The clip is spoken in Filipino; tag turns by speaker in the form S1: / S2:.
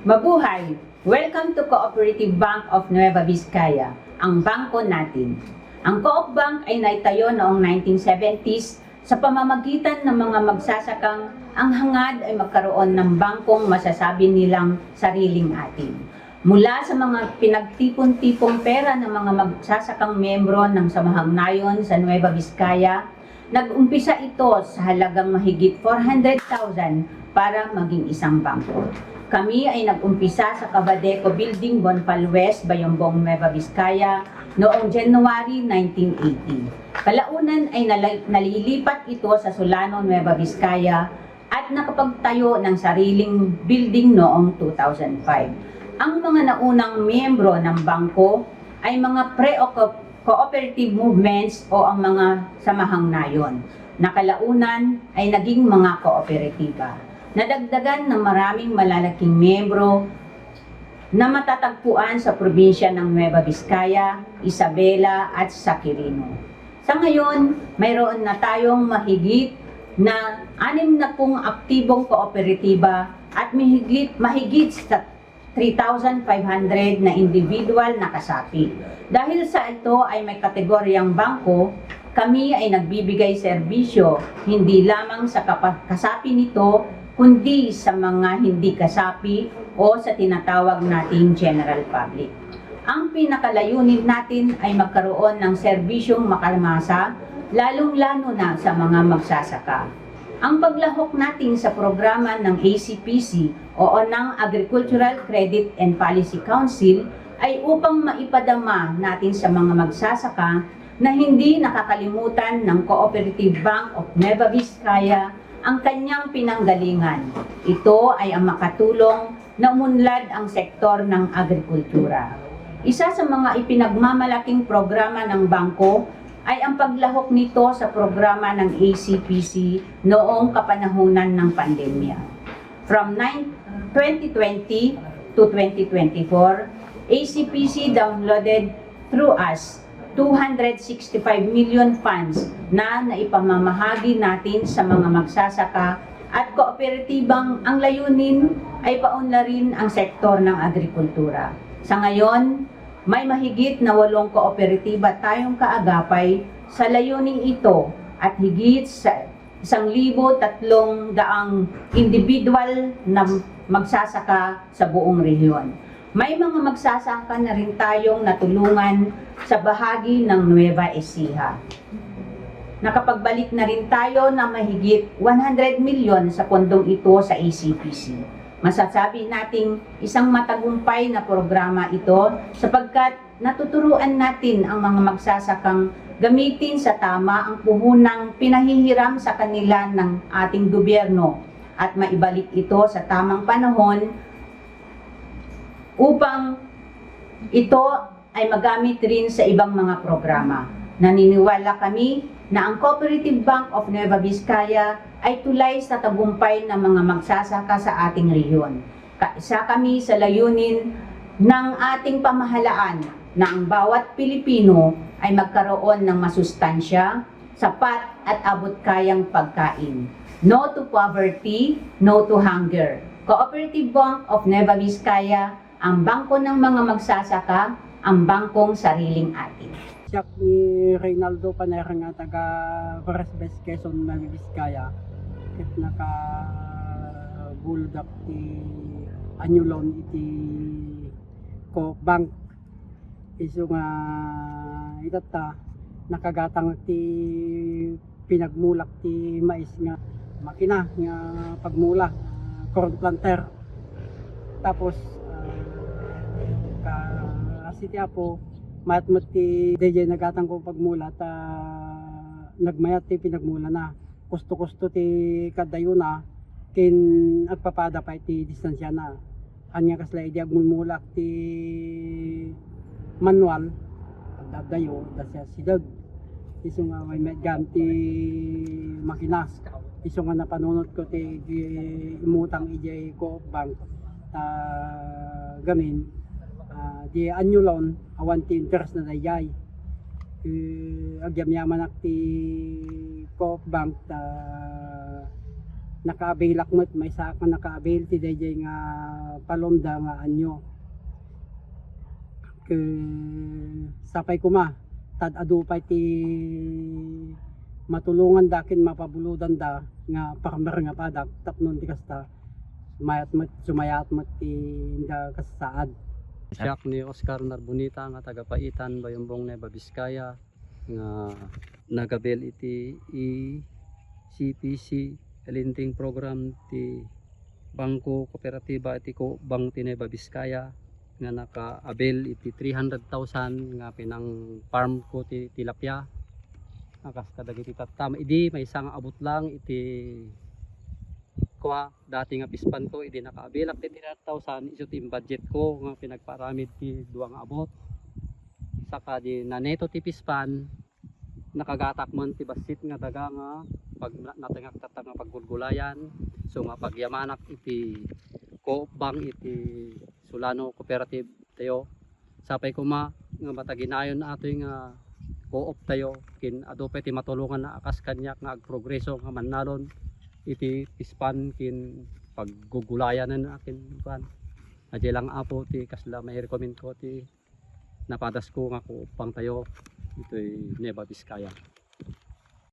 S1: Mabuhay! Welcome to Cooperative Bank of Nueva Vizcaya, ang bangko natin. Ang Co-op Bank ay naitayo noong 1970s sa pamamagitan ng mga magsasakang ang hangad ay magkaroon ng bangkong masasabi nilang sariling atin. Mula sa mga pinagtipon-tipong pera ng mga magsasakang membro ng Samahang Nayon sa Nueva Vizcaya, nag-umpisa ito sa halagang mahigit 400,000 para maging isang bangko. Kami ay nag-umpisa sa Cabadeco Building, Bonpal West, Bayombong, Nueva Vizcaya noong January 1980. Kalaunan ay nalilipat ito sa Solano, Nueva Vizcaya at nakapagtayo ng sariling building noong 2005. Ang mga naunang miyembro ng bangko ay mga pre-cooperative movements o ang mga samahang nayon. Nakalaunan ay naging mga kooperatiba. Nadagdagan ng maraming malalaking miyembro na matatagpuan sa probinsya ng Nueva Vizcaya, Isabela at sa Quirino. Sa ngayon, mayroon na tayong mahigit na 60 aktibong kooperatiba at mahigit sa 3,500 na individual na kasapi. Dahil sa ito ay may kategoryang bangko, kami ay nagbibigay serbisyo hindi lamang sa kasapi nito, kundi sa mga hindi kasapi o sa tinatawag nating general public. Ang pinakalayunin natin ay magkaroon ng serbisyong makalmasa, lalong-lalo na sa mga magsasaka. Ang paglahok natin sa programa ng ACPC o ng Agricultural Credit and Policy Council ay upang maipadama natin sa mga magsasaka na hindi nakakalimutan ng Cooperative Bank of Nueva Vizcaya ang kanyang pinanggalingan. Ito ay ang makatulong na umunlad ang sektor ng agrikultura. Isa sa mga ipinagmamalaking programa ng bangko ay ang paglahok nito sa programa ng ACPC noong kapanahunan ng pandemya. From 2020 to 2024, ACPC downloaded through us 265 million funds na naipamamahagi natin sa mga magsasaka at kooperatibang ang layunin ay paunlarin ang sektor ng agrikultura. Sa ngayon, may mahigit na 8 kooperatiba tayong kaagapay sa layuning ito at higit sa 1,300 individual na magsasaka sa buong rehiyon. May mga magsasaka na rin tayong natulungan sa bahagi ng Nueva Ecija. Nakapagbalik na rin tayo ng mahigit 100 milyon sa pondong ito sa ACPC. Masasabi nating isang matagumpay na programa ito sapagkat natuturuan natin ang mga magsasakang gamitin sa tama ang puhunang pinahihiram sa kanila ng ating gobyerno at maibalik ito sa tamang panahon upang ito ay magamit rin sa ibang mga programa. Naniniwala kami na ang Cooperative Bank of Nueva Vizcaya ay tulay sa tagumpay ng mga magsasaka sa ating rehiyon. Kaisa kami sa layunin ng ating pamahalaan na ang bawat Pilipino ay magkaroon ng masustansya, sapat at abot-kayang pagkain. No to poverty, no to hunger. Cooperative Bank of Nueva Vizcaya, ang bangko ng mga magsasaka, ang bangkong sariling atin.
S2: Siya ni Reynaldo Panera nga taga Varesbes, Quezon, Nueva Vizcaya. Ket naka-buldak ti anyulon iti Co Bank. Iso nga itata nakagatang ti pinagmulak ti mais nga makina nga pagmula, corn planter. Tapos asiti apo matmat ti DJ nagatang ko pagmula ta nagmayat ti pinagmula na kusto ti kadayuna kin agpapada pa ti distansya na anya kasla idi agmulmulak ti manual agdadayo dasya sidag iso nga may medgam ti makina iso nga napanunod ko ti imutang ijay Co Bank ta gamin di anyulon awan ti interest na dayay agyamyaman ak ti Co Bank ta nakabilak mo't may saka nakabil ti dayjay nga palomda nga anyo ke sapay kuma tad adupay ti matulungan dakin mapabuludan da nga pakmer nga padak tapnon ti kasta sumayat mat ti inda kasaad. Siyak ni Oscar Narbonita nga tagapaitan Bayumbong Nueva Vizcaya nga nagabel iti CPC elinting program ti Bangko Kooperatiba iti Bank ti Nueva Vizcaya nga naka-abel iti 300,000 nga pinang farm ko ti tilapia. Akas kadagiti tatam idi may isang abot lang iti kuha dati nga pispan ko idi naka-abel ti 300,000 iso ti budget ko nga pinagparamid ti duang abot. Saka di naneto ti pispan nakagatak man ti basit nga daga nga pag natingak tatang nga paggulgulayan so nga pagyamanak iti Coop Bank iti Sulano Cooperative tayo sapay kuma nga mataginayon na ato nga co-op tayo kin adupay ti matulungan na akas kanyak nga agprogreso nga mannalon iti pispan kin paggugulayan na akin kan adya lang apo ti kasla may recommend ko ti napadas ko nga co-op Bank tayo ito'y Nueva Vizcaya.